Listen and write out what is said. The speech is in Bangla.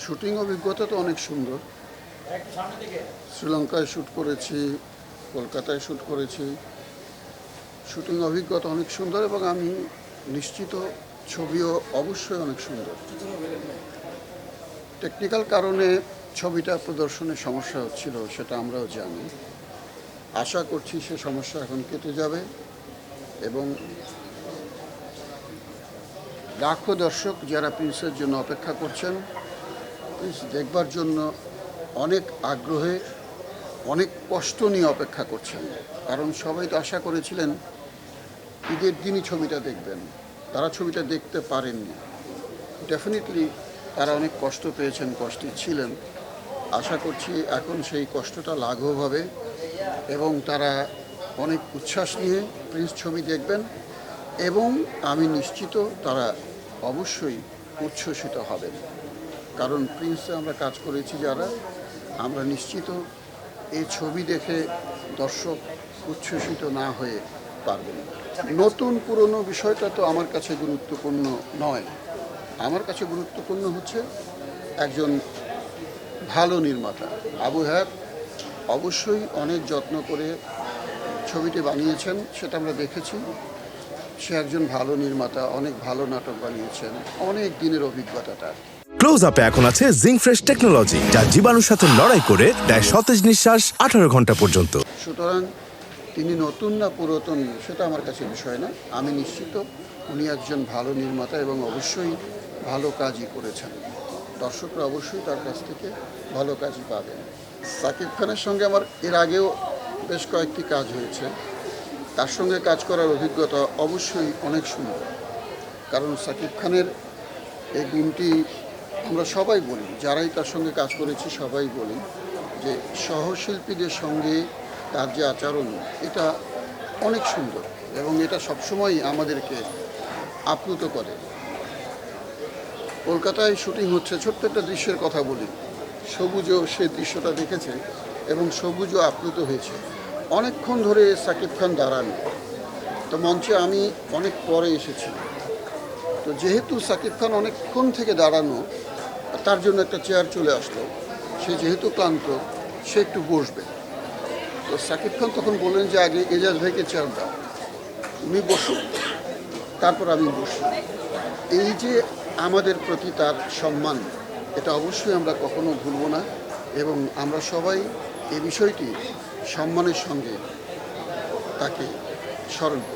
শুটিং অভিজ্ঞতা তো অনেক সুন্দর। শ্রীলঙ্কায় শ্যুট করেছি, কলকাতায় শ্যুট করেছি। শুটিং অভিজ্ঞতা অনেক সুন্দর এবং আমি নিশ্চিত ছবিও অবশ্যই অনেক সুন্দর। টেকনিক্যাল কারণে ছবিটা প্রদর্শনের সমস্যা হচ্ছিল, সেটা আমরাও জানি। আশা করছি সে সমস্যা এখন কেটে যাবে এবং লাখো দর্শক যারা প্রিন্সের জন্য অপেক্ষা করছেন, প্রিন্স দেখবার জন্য অনেক আগ্রহে অনেক কষ্ট নিয়ে অপেক্ষা করছেন। কারণ সবাই তো আশা করেছিলেন ঈদের দিনই ছবিটা দেখবেন, তারা ছবিটা দেখতে পারেননি। ডেফিনেটলি তারা অনেক কষ্ট পেয়েছেন, কষ্টে ছিলেন। আশা করছি এখন সেই কষ্টটা লাঘব হবে এবং তারা অনেক উচ্ছ্বাস নিয়ে প্রিন্স ছবি দেখবেন এবং আমি নিশ্চিত তারা অবশ্যই উচ্ছ্বসিত হবেন। কারণ প্রিন্সে আমরা কাজ করেছি যারা, আমরা নিশ্চিত এই ছবি দেখে দর্শক উচ্ছ্বসিত না হয়ে পারবেন। নতুন পুরনো বিষয়টা তো আমার কাছে গুরুত্বপূর্ণ নয়। আমার কাছে গুরুত্বপূর্ণ হচ্ছে একজন ভালো নির্মাতা। আবু হায়াত অবশ্যই অনেক যত্ন করে ছবিটি বানিয়েছেন, সেটা আমরা দেখেছি। সে একজন ভালো নির্মাতা, অনেক ভালো নাটক বানিয়েছেন, অনেক দিনের অভিজ্ঞতা তার। ক্লোজ আপে এখন আছে জিঙ্ক ফ্রেশ টেকনোলজি, যা জীবাণুর সাথে লড়াই করে দেয় সতেজ নিঃশ্বাস 18 ঘন্টা পর্যন্ত। সুতরাং তিনি নতুন না পুরাতন সেটা আমার কাছে বিষয় না। আমি নিশ্চিত উনি একজন ভালো নির্মাতা এবং অবশ্যই ভালো কাজই করেছেন। দর্শকরা অবশ্যই তার কাছ থেকে ভালো কাজই পাবেন। সাকিব খানের সঙ্গে আমার এর আগেও বেশ কয়েকটি কাজ হয়েছে। তার সঙ্গে কাজ করার অভিজ্ঞতা অবশ্যই অনেক সুন্দর। কারণ সাকিব খানের এই গুণটি আমরা সবাই বলি, যারাই তার সঙ্গে কাজ করেছি সবাই বলি যে সহশিল্পীদের সঙ্গে তার যে আচরণ, এটা অনেক সুন্দর এবং এটা সবসময় আমাদেরকে আপ্লুত করে। কলকাতায় শুটিং হচ্ছে, ছোট্ট একটা দৃশ্যের কথা বলি। সবুজও সে দৃশ্যটা দেখেছে এবং সবুজও আপ্লুত হয়েছে। অনেকক্ষণ ধরে সাকিব খান দাঁড়ান, তো মঞ্চে আমি অনেক পরে এসেছি। তো যেহেতু সাকিব খান অনেকক্ষণ থেকে দাঁড়ানো, তার জন্য একটা চেয়ার চলে আসলো। সে যেহেতু ক্লান্ত, সে একটু বসবে। তো সাকিব খান তখন বললেন যে আগে এজাজ ভাইকে চেয়ার দাও, উনি বসুন, তারপর আমি বসি। এই যে আমাদের প্রতি তার সম্মান, এটা অবশ্যই আমরা কখনো ভুলব না এবং আমরা সবাই এই বিষয়টি সম্মানের সঙ্গে তাকে স্মরণ করি।